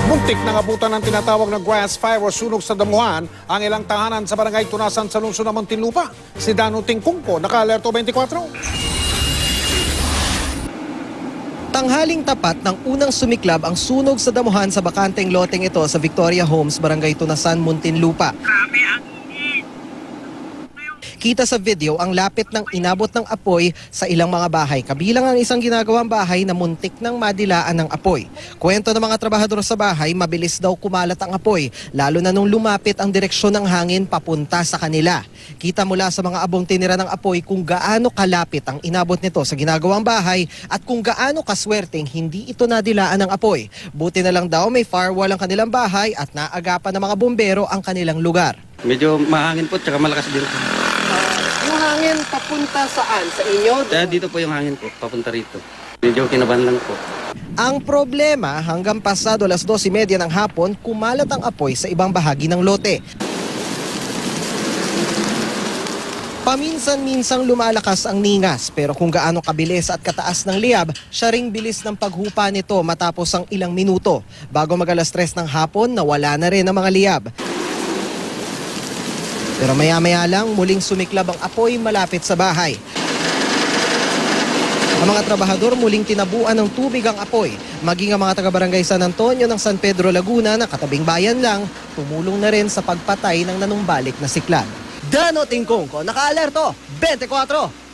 Muntik na abutan ng tinatawag na grass fire o sunog sa damuhan ang ilang tahanan sa barangay Tunasan sa lungsod ng Muntinlupa. Si Dano Tingkungko, naka-alerto 24. Tanghaling tapat ng unang sumiklab ang sunog sa damuhan sa bakanteng loteng ito sa Victoria Homes, barangay Tunasan, Muntinlupa. Kita sa video ang lapit ng inabot ng apoy sa ilang mga bahay, kabilang ang isang ginagawang bahay na muntik ng madilaan ng apoy. Kwento ng mga trabahador sa bahay, mabilis daw kumalat ang apoy, lalo na nung lumapit ang direksyon ng hangin papunta sa kanila. Kita mula sa mga abong tinira ng apoy kung gaano kalapit ang inabot nito sa ginagawang bahay at kung gaano kaswerteng hindi ito nadilaan ng apoy. Buti na lang daw may firewall ang kanilang bahay at naagapan ng mga bumbero ang kanilang lugar. Medyo mahangin po, tsaka malakas din po. Yung hangin papunta saan? Sa inyo? Dito po yung hangin po, papunta rito. Medyo kinabahan lang po. Ang problema, hanggang pasado alas 12:30 ng hapon, kumalat ang apoy sa ibang bahagi ng lote. Paminsan-minsang lumalakas ang ningas, pero kung gaano kabilis at kataas ng liab, siya ring bilis ng paghupa nito matapos ang ilang minuto. Bago mag-alas 3 ng hapon, nawala na rin ang mga liab. Pero maya-maya lang, muling sumiklab ang apoy malapit sa bahay. Ang mga trabahador muling tinabuan ng tubig ang apoy. Maging ang mga taga-barangay San Antonio ng San Pedro, Laguna na katabing bayan lang, tumulong na rin sa pagpatay ng nanumbalik na siklab. Dano Tingkungko, naka-alerto 24.